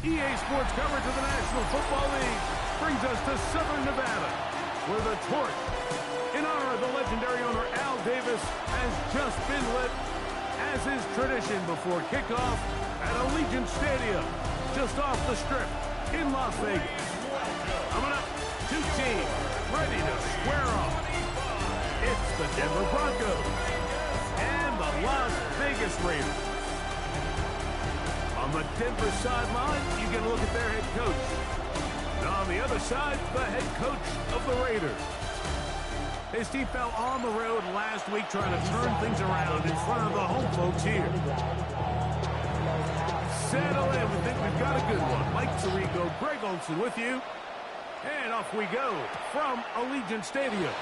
EA Sports coverage of the National Football League brings us to Southern Nevada, where the torch, in honor of the legendary owner Al Davis, has just been lit, as is tradition before kickoff at Allegiant Stadium, just off the Strip in Las Vegas. Coming up, two teams ready to square off. It's the Denver Broncos and the Las Vegas Raiders. On the Denver sideline, you get a look at their head coach. And on the other side, the head coach of the Raiders. His team fell on the road last week trying to turn things around in front of the home folks here. Settle in. We think we've got a good one. Mike Tirico, Greg Olson with you. And off we go from Allegiant Stadium.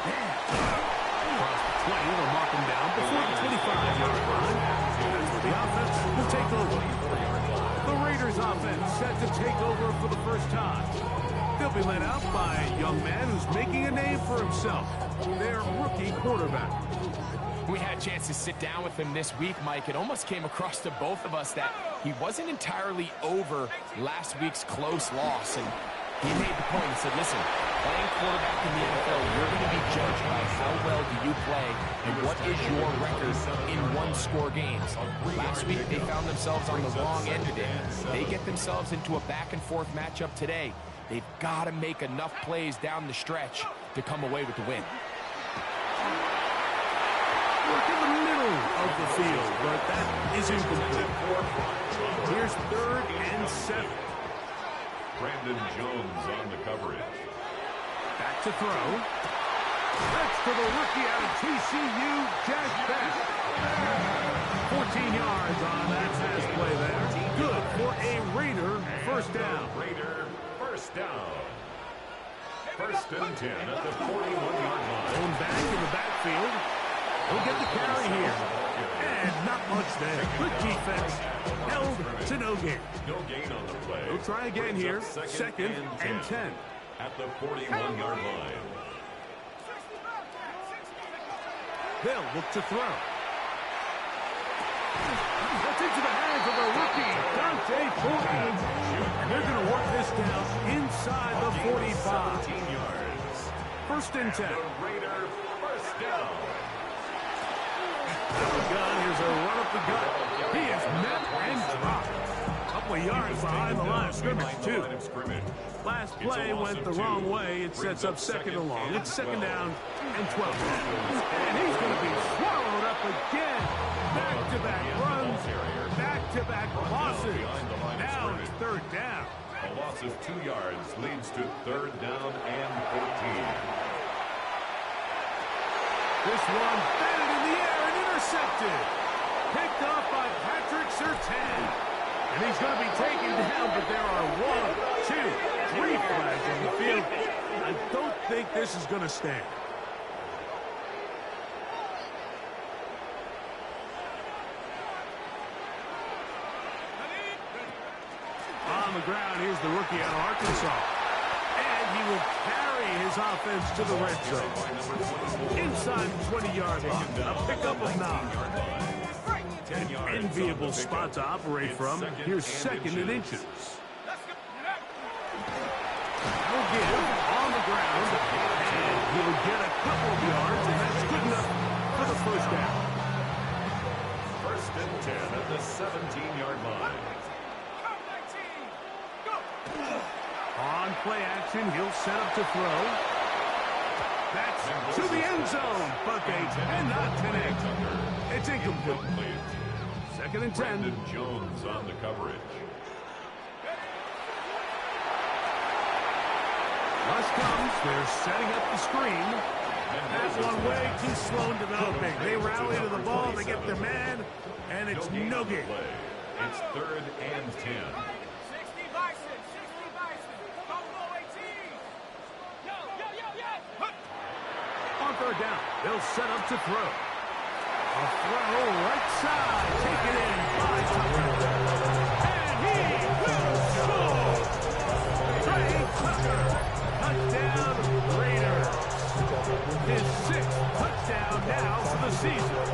Across the 20, they'll mark him down before the 25-yard line. That's where the offense will take over. The Raiders offense set to take over for the first time. They'll be led out by a young man who's making a name for himself, their rookie quarterback. We had a chance to sit down with him this week, Mike. It almost came across to both of us that he wasn't entirely over last week's close loss. And he made the point. He said, listen, playing quarterback in the NFL, you're going to be judged by how well do you play and what is your record in one-score games. Last week, they found themselves on the wrong end of it. They get themselves into a back-and-forth matchup today. They've got to make enough plays down the stretch to come away with the win. Work in the middle of the field, but that is incomplete. Here's 3rd and 7. Brandon Jones on the coverage. Back to throw. That's to the rookie out of TCU, Jack Beck. 14 yards on that pass play there. Good for a Raider first down. Raider first down. 1st and 10 at the 41-yard line. Going back in the backfield. He'll get the carry here. And not much there. Good defense. Held to no gain. No gain on the play. He'll try again here. 2nd and 10. At the 41-yard line. They'll look to throw. That's into the hands of the rookie, Dante Portman. And they're going to work this down inside the 45. 17 yards. 1st and 10. The Raider first down. Here's a run up the gut. He is met and dropped. A couple of yards behind the line of scrimmage, too. Last play went the wrong way. It sets up 2nd and long. It's 2nd down and 12. And he's going to be swallowed up again. Back-to-back runs. Back-to-back losses. Now it's 3rd down. A loss of 2 yards leads to 3rd down and 14. This one batted in the air and intercepted. Picked off by Patrick Surtain. And he's going to be taken down, but there are 1, 2, 3 flags on the field. I don't think this is going to stand. On the ground, here's the rookie out of Arkansas. And he will carry his offense to the red zone. Inside the 20-yard line. A pickup of 9. An enviable spot to operate from. Here's 2nd and inches. He'll give on the ground. And he'll get a couple of yards, and that's good enough for the first down. 1st and 10 at the 17-yard line. On play action, he'll set up to throw. That's to the end zone, but they cannot connect. It's incomplete. 2nd and 10. Brandon Jones on the coverage. Rush comes. They're setting up the screen. That's one way too slow in developing. They rally to the ball, they get their man, and it's no gain. It's 3rd and 10. On 3rd down, they'll set up to throw. A throw right side, taken in by Tucker. And he will score! Trey Tucker, touchdown Raiders. His 6th touchdown now for the season.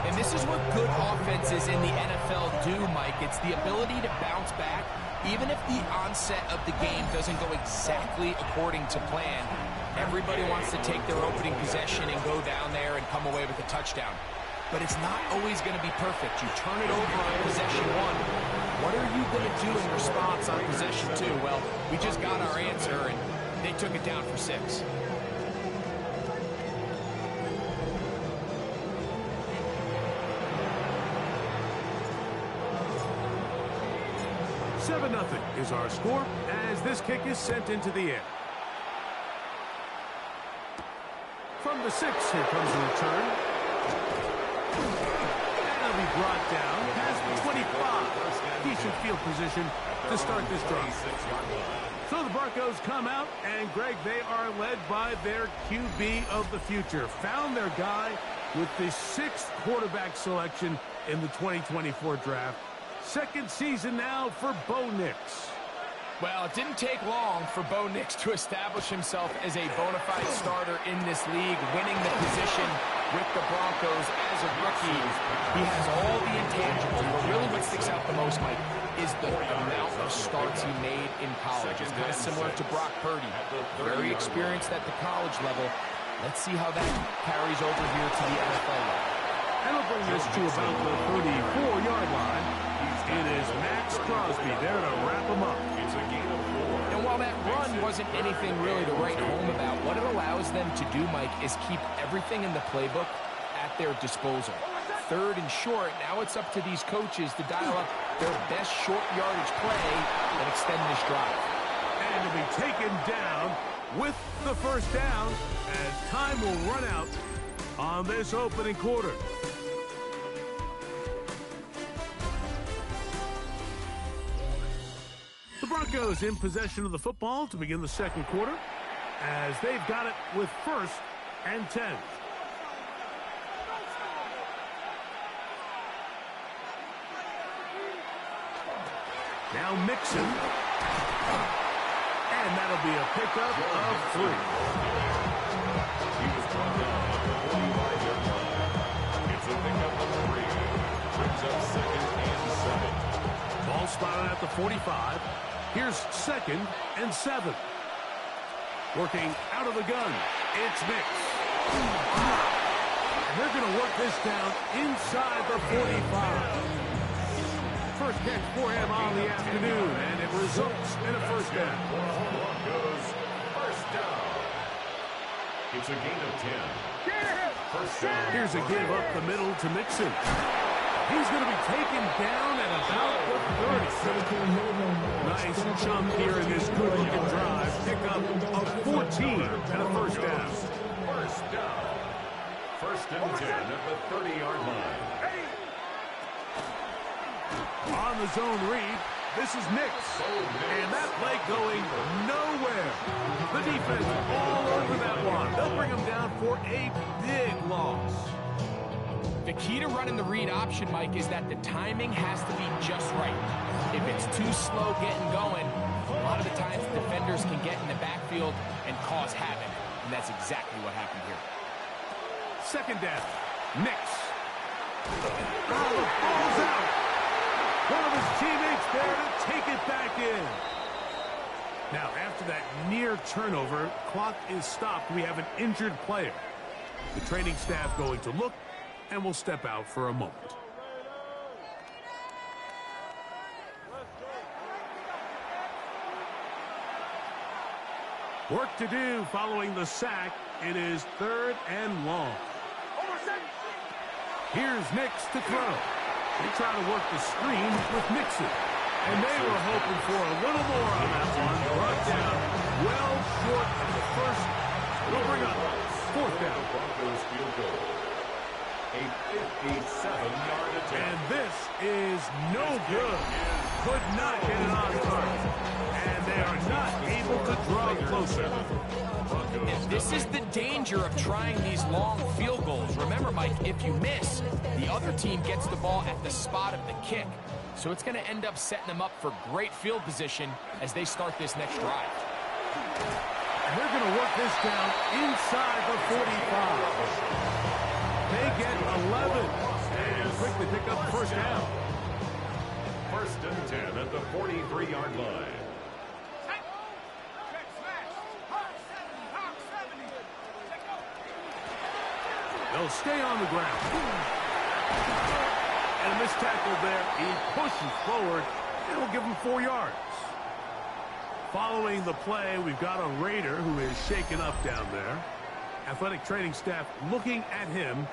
And this is what good offenses in the NFL do, Mike. It's the ability to bounce back, even if the onset of the game doesn't go exactly according to plan. Everybody wants to take their opening possession and go down there and come away with a touchdown. But it's not always going to be perfect. You turn it over on possession one. What are you going to do in response on possession two? Well, we just got our answer, and they took it down for 6. 7-0 is our score as this kick is sent into the air. From the 6, here comes the return. And it'll be brought down past the 25. Decent field position to start this drive. So the Broncos come out, and Greg, they are led by their QB of the future. Found their guy with the 6th quarterback selection in the 2024 draft. Second season now for Bo Nix. Well, it didn't take long for Bo Nix to establish himself as a bona fide starter in this league, winning the position with the Broncos as a rookie. He has all the intangibles, but really what sticks out the most, Mike, is the amount of starts he made in college. It's kind of similar to Brock Purdy. Very experienced at the college level. Let's see how that carries over here to the NFL level. And we'll bring this to about the 34-yard line. It is Max Crosby there to wrap him up. It's a gain of 4. And while that run wasn't anything really to write home about, what it allows them to do, Mike, is keep everything in the playbook at their disposal. 3rd and short, now it's up to these coaches to dial up their best short yardage play and extend this drive. And to be taken down with the first down as time will run out on this opening quarter. The Broncos in possession of the football to begin the second quarter as they've got it with 1st and 10. Now Mixon. And that'll be a pickup of 3. He was brought down at the 45-yard line. It's a pickup of 3. Brings up 2nd and 7. Ball spotted at the 45. Here's 2nd and 7. Working out of the gun. It's Mix. And they're going to work this down inside the 45. First catch for him on the afternoon, and it results in a first down. Broncos first down. It's a gain of 10. First down. Here's a give up the middle to Mixon. He's going to be taken down at about the 30. Nice chunk here in this good-looking drive. Pick up of 14 and a first down. First down. 1st and 10 at the 30-yard line. On the zone read, this is Nix. And that play going nowhere. The defense all over that one. They'll bring him down for a big loss. The key to running the read option, Mike, is that the timing has to be just right. If it's too slow getting going, a lot of the times defenders can get in the backfield and cause havoc. And that's exactly what happened here. Second down. Nix. Oh, the ball's out. One of his teammates there to take it back in. Now, after that near turnover, clock is stopped. We have an injured player. The training staff going to look and will step out for a moment. Work to do following the sack. It is 3rd and long. Here's Nix to throw. They try to work the screen with Mixon. And they were hoping for a little more on that one. Brought down well short of the first. We'll bring up 4th down. Broncos field goal. A 57-yard attempt. And this is no good. Could not get it on target. And they are not able to draw closer. And this is the danger of trying these long field goals. Remember, Mike, if you miss, the other team gets the ball at the spot of the kick. So it's going to end up setting them up for great field position as they start this next drive. And they're going to work this down inside the 45. They get 11. and quickly pick up the first down. First and 10 at the 43-yard line. They'll stay on the ground. And a missed tackle there. He pushes forward, and will give him 4 yards. Following the play, we've got a Raider who is shaken up down there. Athletic training staff looking at him,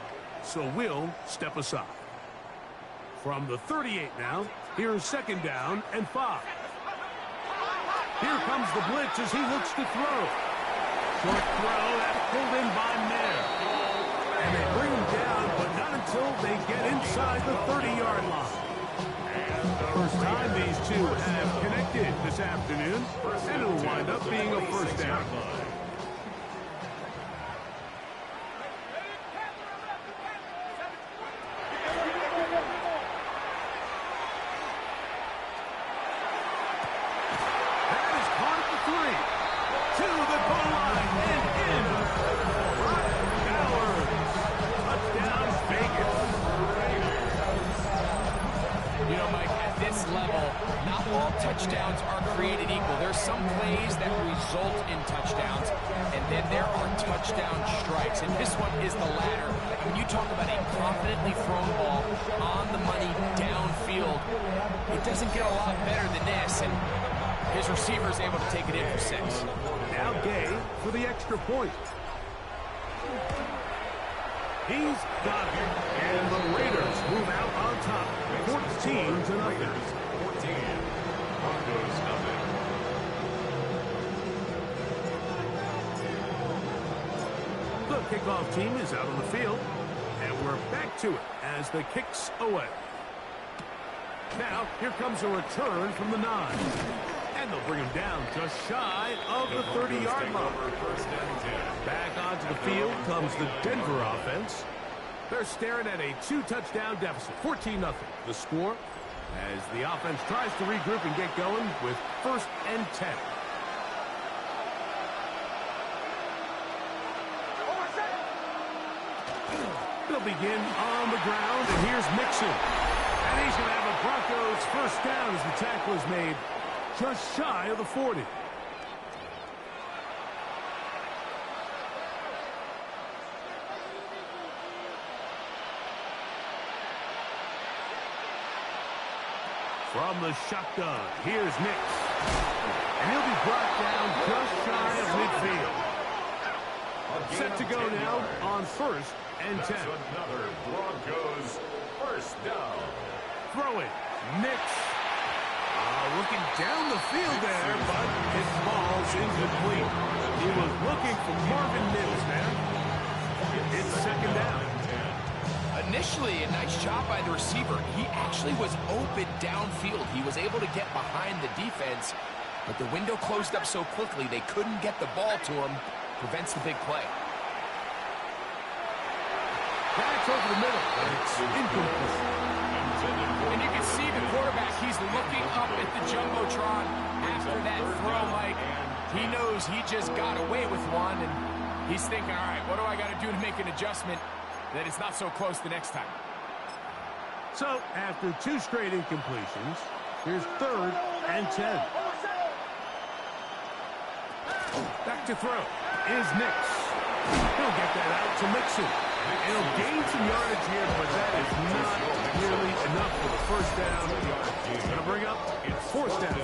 so we'll step aside. From the 38 now, here's second down and 5. Here comes the blitz as he looks to throw. Short throw, that's pulled in by Mayer. And they bring him down, but not until they get inside the 30-yard line. First time these two have connected this afternoon, and it'll wind up being a first down. That is caught at the 3. To the goal line and in. Touchdown, Vegas. You know, Mike, at this level, not all touchdowns are created equal. There's some plays that result in touchdowns, and then there are touchdown strikes. And this one is the latter. When you talk about a confidently thrown ball on the money downfield, it doesn't get a lot better than this, and his receiver is able to take it in for 6. Now Gay for the extra point. He's got it. And the Raiders move out on top. 14-0. 14. Broncos nothing. The kickoff team is out on the field. And we're back to it as the kick's away. Now, here comes a return from the 9. And they'll bring him down just shy of the 30-yard line. Back onto the field comes the Denver offense. They're staring at a 2-touchdown deficit, 14-0. The score as the offense tries to regroup and get going with first and 10. They'll begin on the ground, and here's Mixon. And he's going to have a Broncos first down as the tackle is made just shy of the 40. From the shotgun, here's Nix. And he'll be brought down just shy of midfield. Set to go now on first and 10. Another Broncos first down. Throw it. Nix. Looking down the field there, but his ball's incomplete. He was looking for Marvin Mims there. It's second down. Initially, a nice job by the receiver. He actually was open downfield. He was able to get behind the defense, but the window closed up so quickly they couldn't get the ball to him. Prevents the big play. That's over the middle, but it's incomplete. And you can see the quarterback, he's looking up at the Jumbotron after that throw, Mike. He knows he just got away with one, and he's thinking, all right, what do I got to do to make an adjustment that it's not so close the next time? So, after 2 straight incompletions, here's third and 10. Back to throw is Nix. He'll get that out to Mixon. He'll gain some yardage here, but that is not nearly enough for the first down. He's going to bring up fourth down.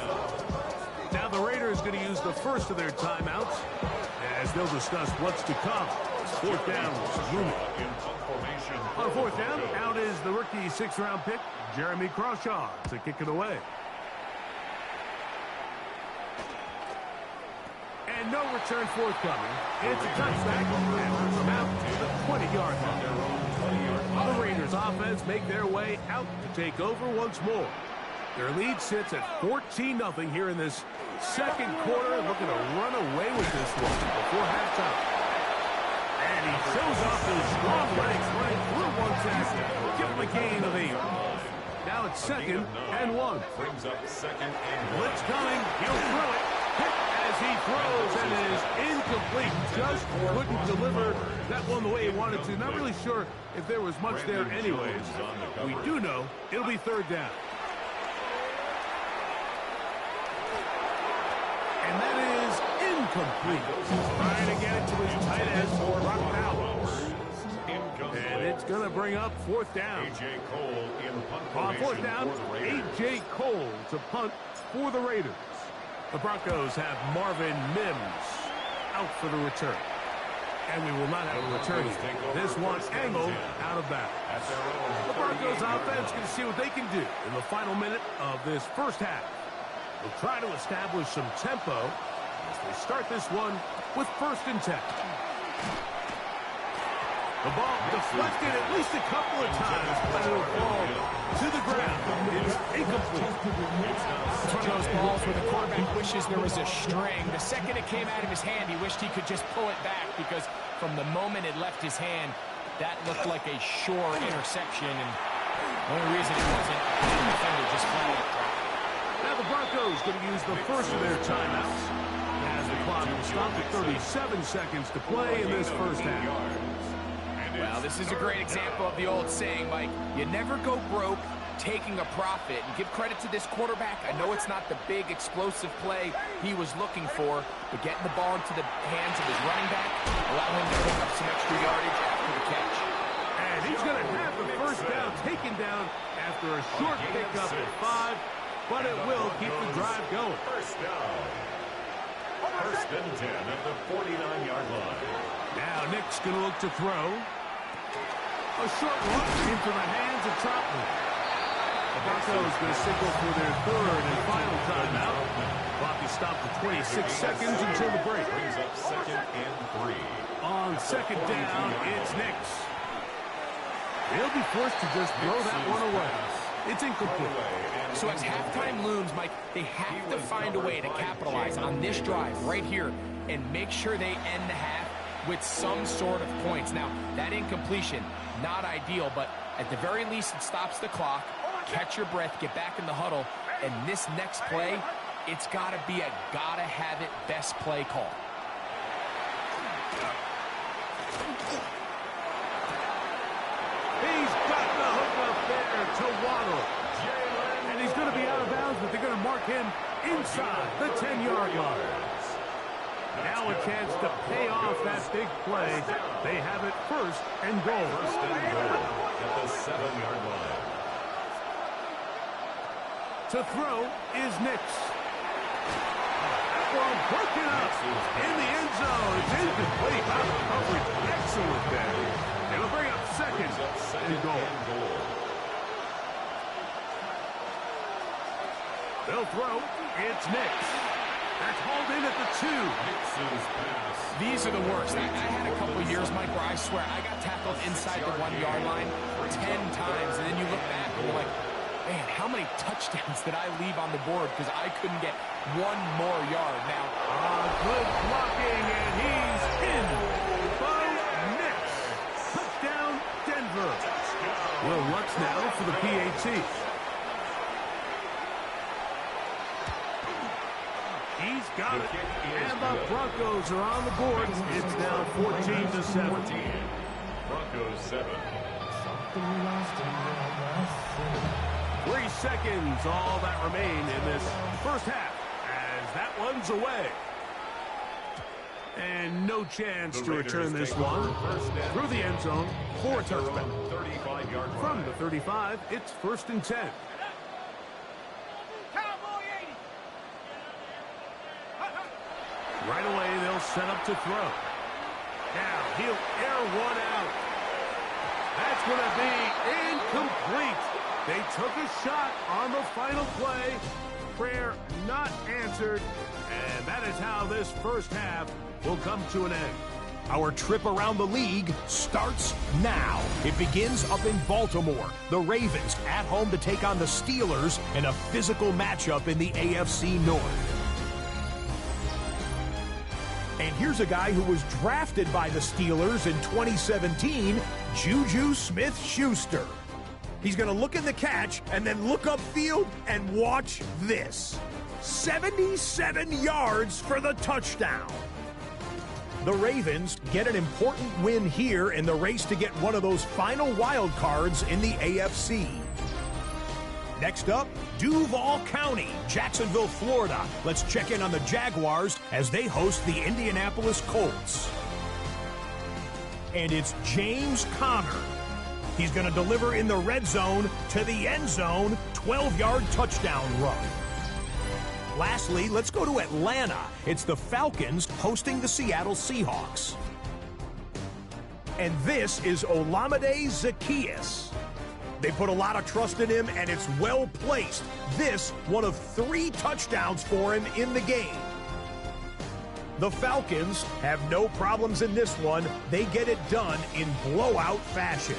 Now the Raiders going to use the first of their timeouts as they'll discuss what's to come. Fourth down was looming. On fourth down, out is the rookie 6th-round pick, Jeremy Crawshaw, to kick it away. And no return forthcoming. It's a touchback and from out to the 20-yard line. The Raiders offense make their way out to take over once more. Their lead sits at 14-0 here in this second quarter, looking to run away with this one before halftime. And he shows off his strong legs running through one tackle. Give him a gain of 8. Now it's second and 1. Brings up second and 1. Blitz coming. He'll throw it. Hit as he throws and is incomplete. just couldn't deliver that one the way he wanted to. Not really sure if there was much there anyways. We do know it'll be third down. And that is incomplete. Trying to get it to his tight end, Brock Powell. And it's going to bring up fourth down. On fourth down, A.J. Cole to punt for the Raiders. The Broncos have Marvin Mims out for the return. And we will not have a return here. This one angled out of bounds. The Broncos offense going to see what they can do in the final minute of this first half. They'll try to establish some tempo as they start this one with 1st and 10. The ball deflected at least a couple of times, but it'll fall to the ground. It's incomplete. It's one of those balls where the quarterback wishes there was a string. The second it came out of his hand, he wished he could just pull it back because from the moment it left his hand, that looked like a sure interception. And the only reason it wasn't, the defender just flat out dropped. Now the Broncos going to use the first of their timeouts as the clock will stop at 37 seconds to play in this first half. Well, this is a great example of the old saying, Mike. You never go broke taking a profit. And give credit to this quarterback. I know it's not the big explosive play he was looking for, but getting the ball into the hands of his running back, allow him to pick up some extra yardage after the catch. And he's going to have the first down taken down after a short pickup at 5, but it will keep the drive going. First down. 1st and 10 at the 49-yard line. Now Nick's going to look to throw. A short one into the hands of Troutman. The Broncos going to signal for their 3rd and final timeout. Clock is stopped for 26 seconds until the break. Brings up 2nd and 3. On 2nd down, it's Nick's. He'll be forced to just throw that one away. It's incomplete. So as halftime looms, Mike, they have to find a way to capitalize on this drive right here and make sure they end the half with some sort of points. Now, that incompletion, not ideal, but at the very least, it stops the clock. Catch your breath, get back in the huddle, and this next play, it's got to be a gotta-have-it best play call. He's got the hook up there to Waddle. And he's going to be out of bounds, but they're going to mark him inside the 10-yard line. Now a chance to pay off that big play. They have it 1st and goal. 1st and goal at the 7-yard line. To throw is Nix. That ball broken up in the end zone. It's incomplete. Coverage excellent there. It'll bring up 2nd and goal. They'll throw. It's Nix. That's hauled in at the 2. These are the worst. I had a couple years, Mike, where I swear I got tackled inside the 1-yard line 10 times, and then you look back and you're like, man, how many touchdowns did I leave on the board because I couldn't get one more yard? Now, good blocking, and he's in. Bo Nix. Touchdown, Denver. Will Lutz now for the PAT. He's got it, and the Broncos are on the board. It's now 14-7. Broncos 7. 3 seconds, all that remain in this first half, as that one's away. And no chance to return this one through the end zone for a touchdown. From the 35, it's 1st and 10. Right away, they'll set up to throw. Now, he'll air one out. That's going to be incomplete. They took a shot on the final play. Prayer not answered. And that is how this first half will come to an end. Our trip around the league starts now. It begins up in Baltimore. The Ravens at home to take on the Steelers in a physical matchup in the AFC North. And here's a guy who was drafted by the Steelers in 2017, Juju Smith-Schuster. He's going to look in the catch and then look upfield and watch this. 77 yards for the touchdown. The Ravens get an important win here in the race to get one of those final wild cards in the AFC. Next up, Duval County, Jacksonville, Florida. Let's check in on the Jaguars as they host the Indianapolis Colts. And it's James Conner. He's going to deliver in the red zone to the end zone, 12-yard touchdown run. Lastly, let's go to Atlanta. It's the Falcons hosting the Seattle Seahawks. And this is Olamide Zaccheaus. They put a lot of trust in him, and it's well placed. This, one of 3 touchdowns for him in the game. The Falcons have no problems in this one. They get it done in blowout fashion.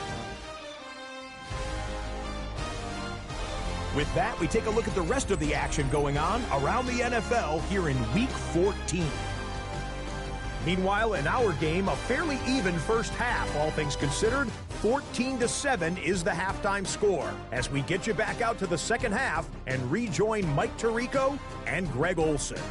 With that, we take a look at the rest of the action going on around the NFL here in Week 14. Meanwhile, in our game, a fairly even first half, all things considered. 14-7 is the halftime score as we get you back out to the second half and rejoin Mike Tirico and Greg Olson.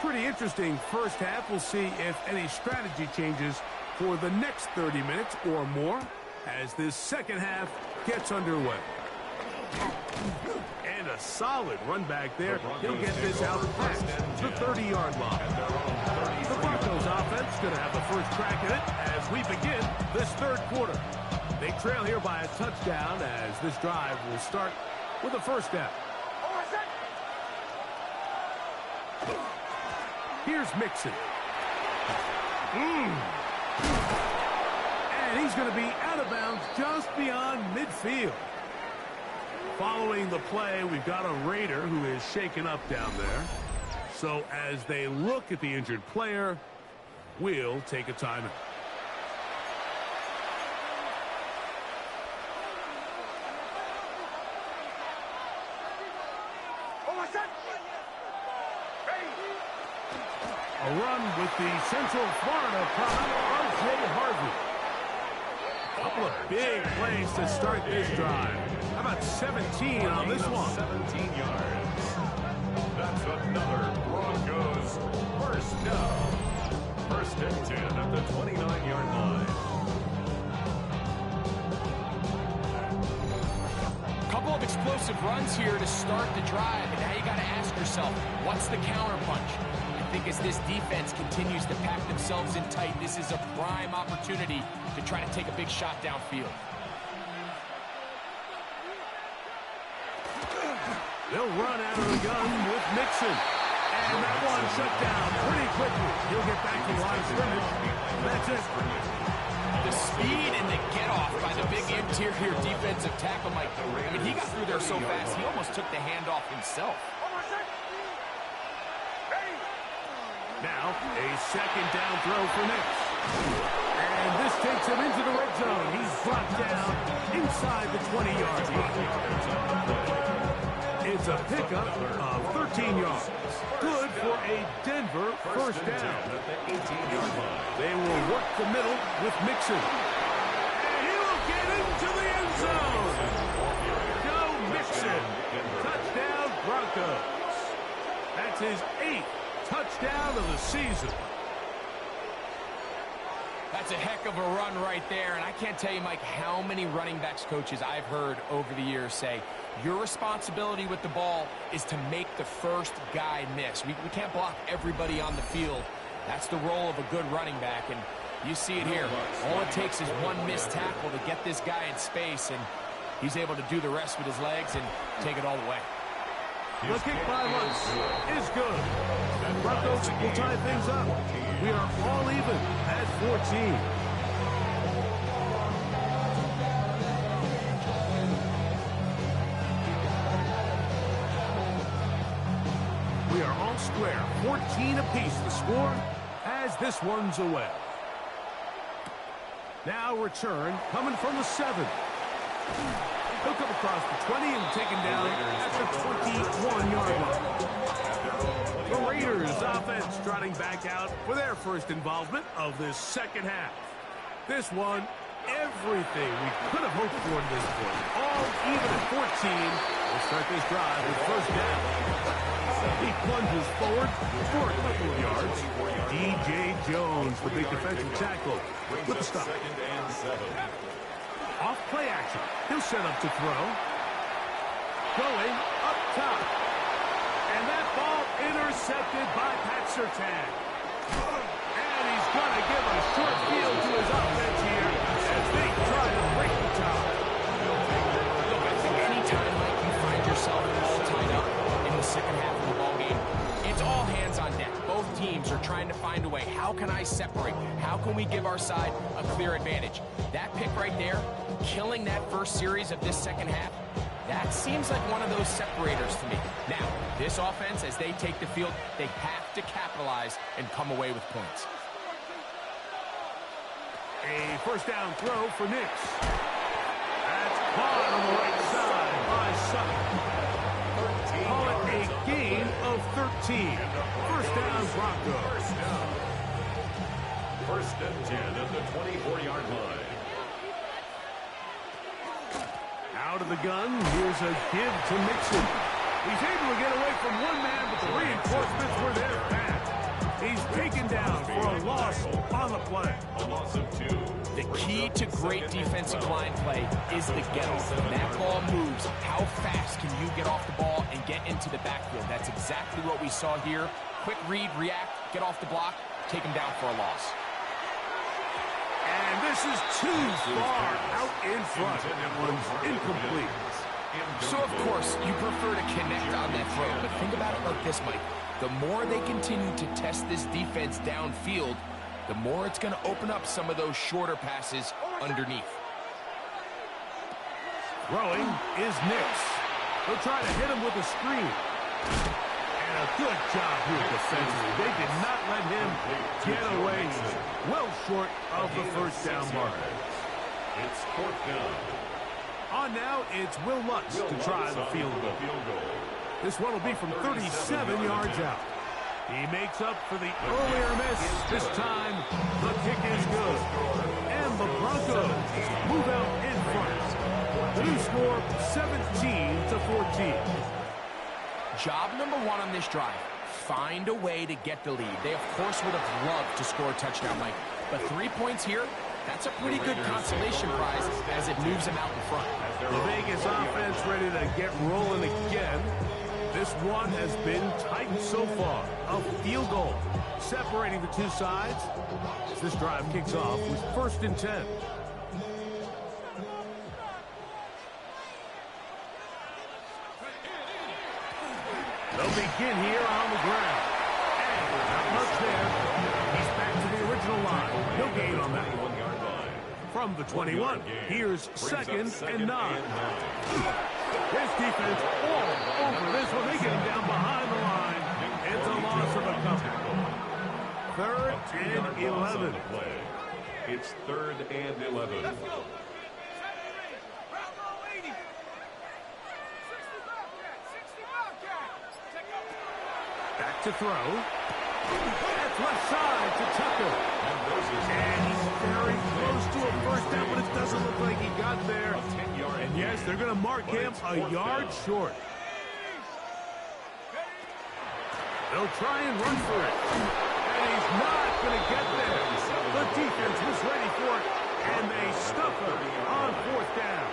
Pretty interesting first half. We'll see if any strategy changes for the next 30 minutes or more as this second half gets underway. And a solid run back there. He'll get this out past the 30-yard line. The Broncos offense going to have the first crack at it as we begin this third quarter. They trail here by a touchdown as this drive will start with a first down. Here's Mixon. And he's going to be out of bounds just beyond midfield. Following the play, we've got a Raider who is shaken up down there. So as they look at the injured player, we'll take a timeout. A run with the Central Florida product, R.J. Harvey. A couple of big plays to start this drive. How about 17 on this one? 17 yards. That's another Broncos first down. First and 10 at the 29-yard line. Couple of explosive runs here to start the drive, and now you got to ask yourself, what's the counterpunch? I think as this defense continues to pack themselves in tight, this is a prime opportunity to try to take a big shot downfield. They'll run out of the gun with Mixon. And that one shut down pretty quickly. He'll get back to the line of scrimmage. That's it. The speed and the get-off by the big interior defensive tackle, Mike. I mean, he got through there so fast, he almost took the handoff himself. Now, a second down throw for Nix. And this takes him into the red zone. He's brought down inside the 20-yard line. It's a pickup of 13 yards. Good for a Denver first down. They will work the middle with Mixon. And he will get into the end zone. Joe Mixon. Touchdown, Broncos. That's his 8th touchdown of the season. That's a heck of a run right there, and I can't tell you, Mike, how many running backs coaches I've heard over the years say, your responsibility with the ball is to make the first guy miss. We can't block everybody on the field. That's the role of a good running back, and you see it here. All it takes is one missed tackle to get this guy in space, and he's able to do the rest with his legs and take it all the way. The kick by Lutz is good. And Broncos will tie things up. We are all even at 14. We are all square. 14 apiece the score as this one's away. Now return coming from the 7. He'll come across the 20 and taken down at the 21-yard line. The Raiders offense trotting back out for their first involvement of this second half. This one, everything we could have hoped for in this point. All even at 14. We'll start this drive with first down. He plunges forward for a couple of yards. D.J. Jones, the big defensive tackle, with the stop. Off play action. He'll set up to throw. Going up top. And that ball intercepted by Pat Surtain. And he's going to give a short field to his offense here as they try to break the tie. Look, I think anytime like you find yourself all tied up in the second half of the ballgame, it's all hands on deck. Both teams are trying to find a way. How can I separate? How can we give our side a clear advantage? That pick right there, killing that first series of this second half, that seems like one of those separators to me. Now, this offense, as they take the field, they have to capitalize and come away with points. A first down throw for Nix. That's caught on the right side by Sutton. Call it a gain of 13. First down, Broncos. First and 10 at the 24-yard line. Out of the gun, here's a give to Mixon. He's able to get away from one man, but the reinforcements were there fast. He's taken down for a loss on the play. A loss of 2. The key to great defensive line play is the get-off. When that ball moves, how fast can you get off the ball and get into the backfield? That's exactly what we saw here. Quick read, react, get off the block, take him down for a loss. And this is too far out in front. That one's incomplete. So, of course, you prefer to connect on that throw, but think about it like this, Mike. The more they continue to test this defense downfield, the more it's going to open up some of those shorter passes underneath. Throwing is Nix. They'll try to hit him with a screen. And a good job here defensively. They did not let him get away. Well short of the first down mark. It's fourth down. On now, it's Will Lutz to try the field goal. This one will be from 37 yards out. He makes up for the earlier miss. This time, the kick is good. And the Broncos move out in front. The new score, 17-14. Job number one on this drive, find a way to get the lead. They, of course, would have loved to score a touchdown, Mike. But 3 points here, that's a pretty good consolation prize as it moves them out in front. The Vegas offense ready to get rolling again. This one has been tight so far. A field goal separating the two sides as this drive kicks off with first and 10. They'll begin here on the ground. And not much there. He's back to the original line. No gain on that one. From the 21, here's second and 9. His defense all over this one. They get him down behind the line. It's a loss of a couple. Third and 11. It's third and 11. Back to throw. That's left side to Tucker. And he's very close to a first down, but it doesn't look like he got there. And yes, they're going to mark him a yard short. They'll try and run for it. And he's not going to get there. The defense was ready for it, and they stuff him on fourth down.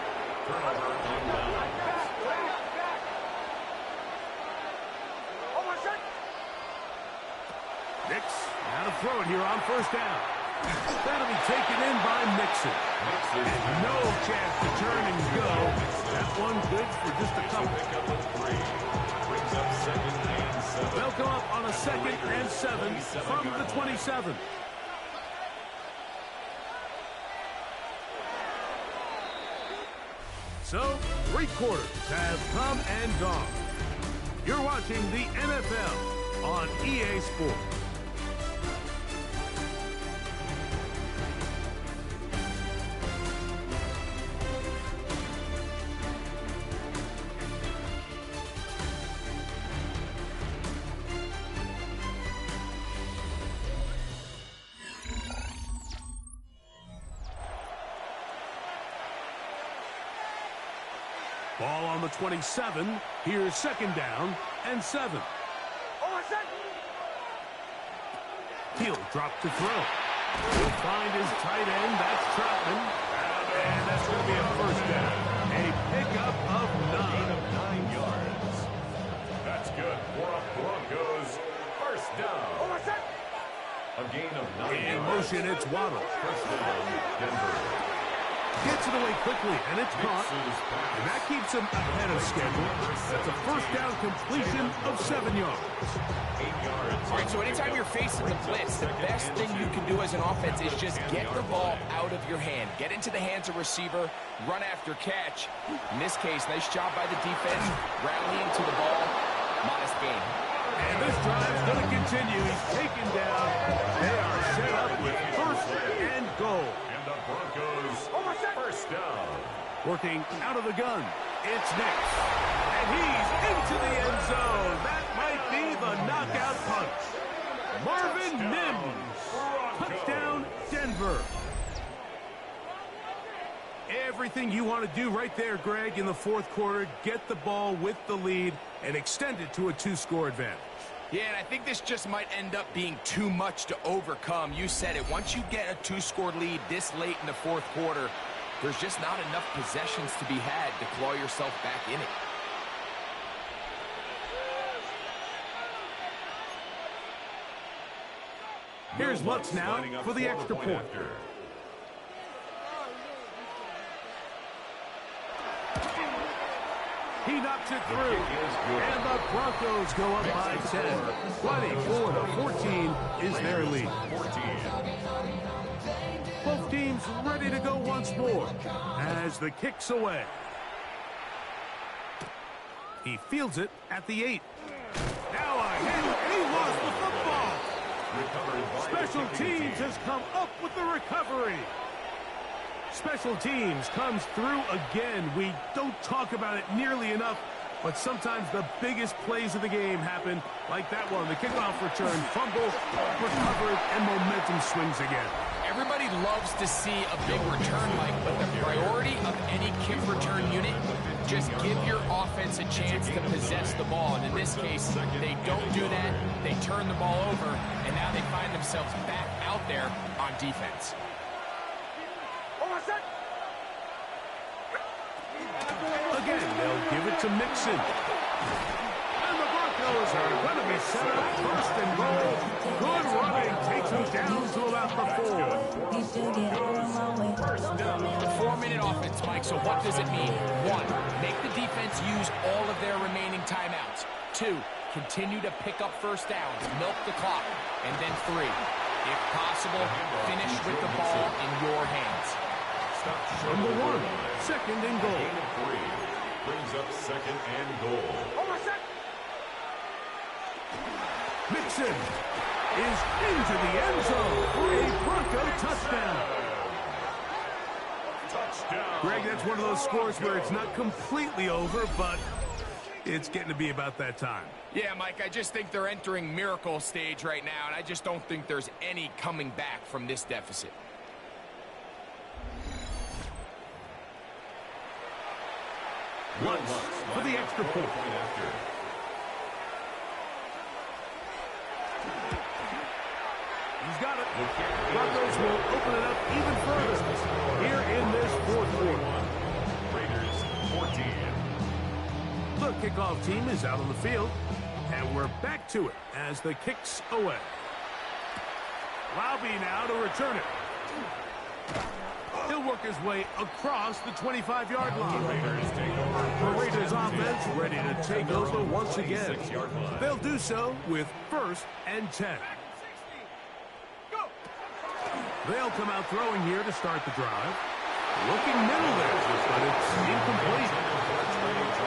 Nix, now to throw it here on first down. That'll be taken in by Mixon. And no chance to turn and go. That one good for just a couple. They'll come up on a second and 7 from the 27. So, 3 quarters have come and gone. You're watching the NFL on EA Sports. Ball on the 27. Here's second down and 7. He'll drop to throw. He'll find his tight end. That's Troutman. And that's going to be a first down. A pickup of 9 yards. That's good for a Broncos first down. A gain of 9 In yards. motion, it's Waddle. First down, Denver. Gets it away quickly, and it's caught. And that keeps him ahead of schedule. That's a first down completion of 7 yards. 8 yards. All right, so anytime you're facing the blitz, the best thing you can do as an offense is just get the ball out of your hand. Get into the hands of receiver, run after catch. In this case, nice job by the defense, rallying to the ball. Modest gain. And this drive's going to continue. He's taken down. They are set up with first and goal. And the Broncos first down. Working out of the gun. It's next. And he's into the end zone. That might be the knockout punch. Marvin Mims. Touchdown, Denver. Everything you want to do right there, Greg, in the fourth quarter. Get the ball with the lead and extend it to a 2-score advantage. Yeah, and I think this just might end up being too much to overcome. You said it. Once you get a 2-score lead this late in the fourth quarter, there's just not enough possessions to be had to claw yourself back in it. Here's Lutz now for the extra point. He knocks it through, and the Broncos go up by 10. 24-14 is their lead. Both teams ready to go once more as the kick's away. He fields it at the 8. Now a hit, and he lost the football. Special teams has come up with the recovery. Special teams comes through again. We don't talk about it nearly enough, but sometimes the biggest plays of the game happen like that one. The kickoff return, fumble, recovered, and momentum swings again. Everybody loves to see a big return, Mike, but the priority of any kick return unit, just give your offense a chance to possess the ball. And in this case, they don't do that. They turn the ball over, and now they find themselves back out there on defense. Again, they'll give it to Mixon. And the Broncos are going to be set up first and goal. Good running takes them down to about the 4. 4-minute offense, Mike, so what does it mean? 1, make the defense use all of their remaining timeouts. 2, continue to pick up first downs, milk the clock. And then 3, if possible, finish with the ball in your hands. Number 1, second and goal. Gain of 3 brings up second and goal. Mixon is into the end zone for a Bronco touchdown. Touchdown. Greg, that's one of those scores where it's not completely over, but it's getting to be about that time. Yeah, Mike, I just think they're entering miracle stage right now, and I just don't think there's any coming back from this deficit. Lutz for the extra point. He's got it. Broncos will open it up even further here in this fourth quarter. Raiders 14. The kickoff team is out on the field, and we're back to it as the kick's away. Laube now to return it. He'll work his way across the 25-yard line. The Raiders offense ready to take over once again. They'll do so with first and 10. They'll come out throwing here to start the drive. Looking middle there, but it's incomplete.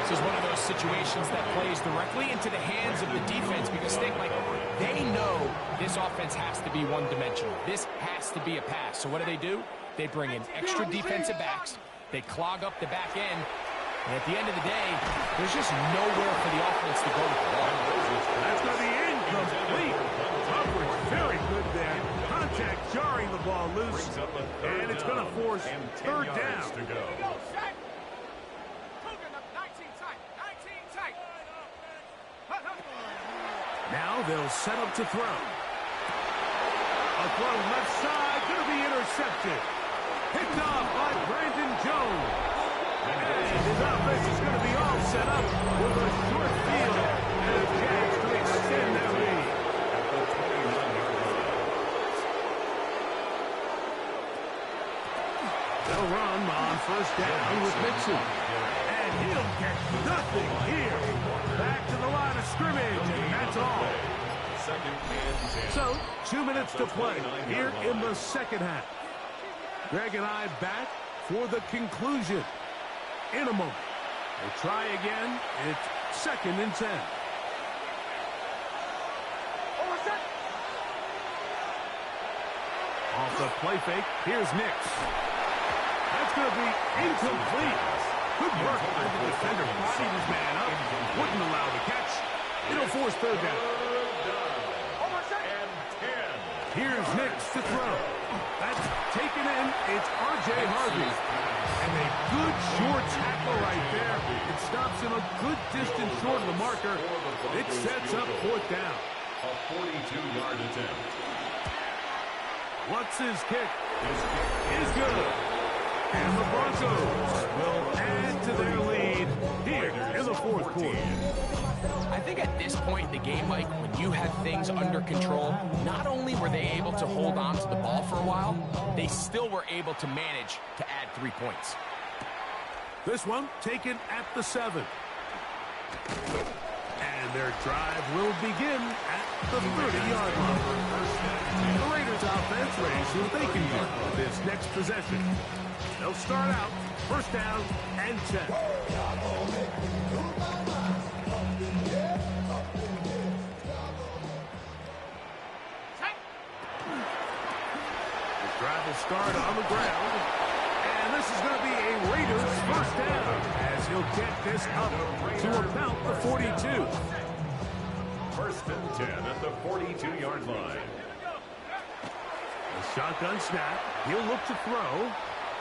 This is one of those situations that plays directly into the hands of the defense because they know this offense has to be one-dimensional. This has to be a pass. So what do? They bring in extra defensive backs. They clog up the back end. And at the end of the day, there's just nowhere for the offense to go with the ball. That's going to be incomplete. Coverage very good there. Contact jarring the ball loose. And it's going to force third down. Now they'll set up to throw. A throw left side, going to be intercepted. Picked off by Brandon Jones. And his offense is going to be all set up with a short field and a chance to extend their lead. They'll run on first down with Mixon. And he'll get nothing here. Back to the line of scrimmage, and that's all. So, 2 minutes to play here in the second half. Greg and I back for the conclusion in a moment. We'll try again. It's 2nd and 10. Off the play fake, here's Nix. That's going to be incomplete. Good work by the defender. Bodied his man up. Wouldn't allow the catch. It'll force third down. Here's Nix to throw. That's taken in. It's R.J. Harvey. And a good short tackle right there. It stops him a good distance short of the marker. It sets up 4th down. A 42-yard attempt. What's his kick? His kick is good. And the Broncos will add to their lead here in the 4th quarter. I think at this point in the game, Mike, when you had things under control, not only were they able to hold on to the ball for a while, they still were able to manage to add 3 points. This one taken at the 7. And their drive will begin at the 30-yard line. The Raiders offense ready to see what they can do with this next possession. They'll start out 1st down and 10. The drive will start on the ground. And this is going to be a Raiders 1st down as he'll get this up to about the 42. 1st and 10 at the 42-yard line. The shotgun snap. He'll look to throw.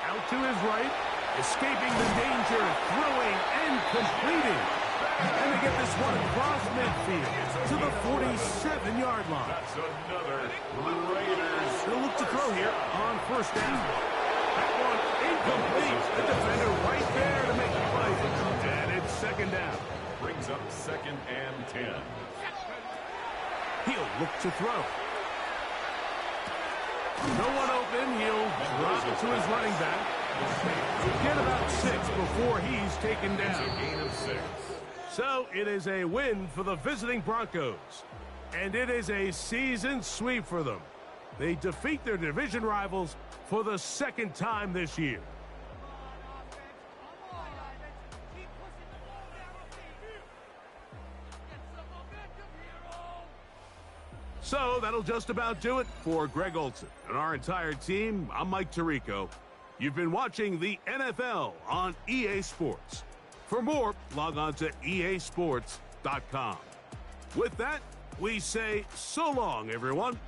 Out to his right. Escaping the danger. Throwing and completing. And they get this one across midfield to the 47-yard line. That's another Raiders. They'll look to throw here on 1st down. That one incomplete. The defender right there to make the play. And it's 2nd down. Brings up 2nd and 10. He'll look to throw. No one open. He'll drop it to his running back. He'll get about 6 before he's taken down. It's a gain of 6. So it is a win for the visiting Broncos. And it is a season sweep for them. They defeat their division rivals for the 2nd time this year. So that'll just about do it for Greg Olson and our entire team. I'm Mike Tirico. You've been watching the NFL on EA Sports. For more, log on to easports.com. With that, we say so long, everyone.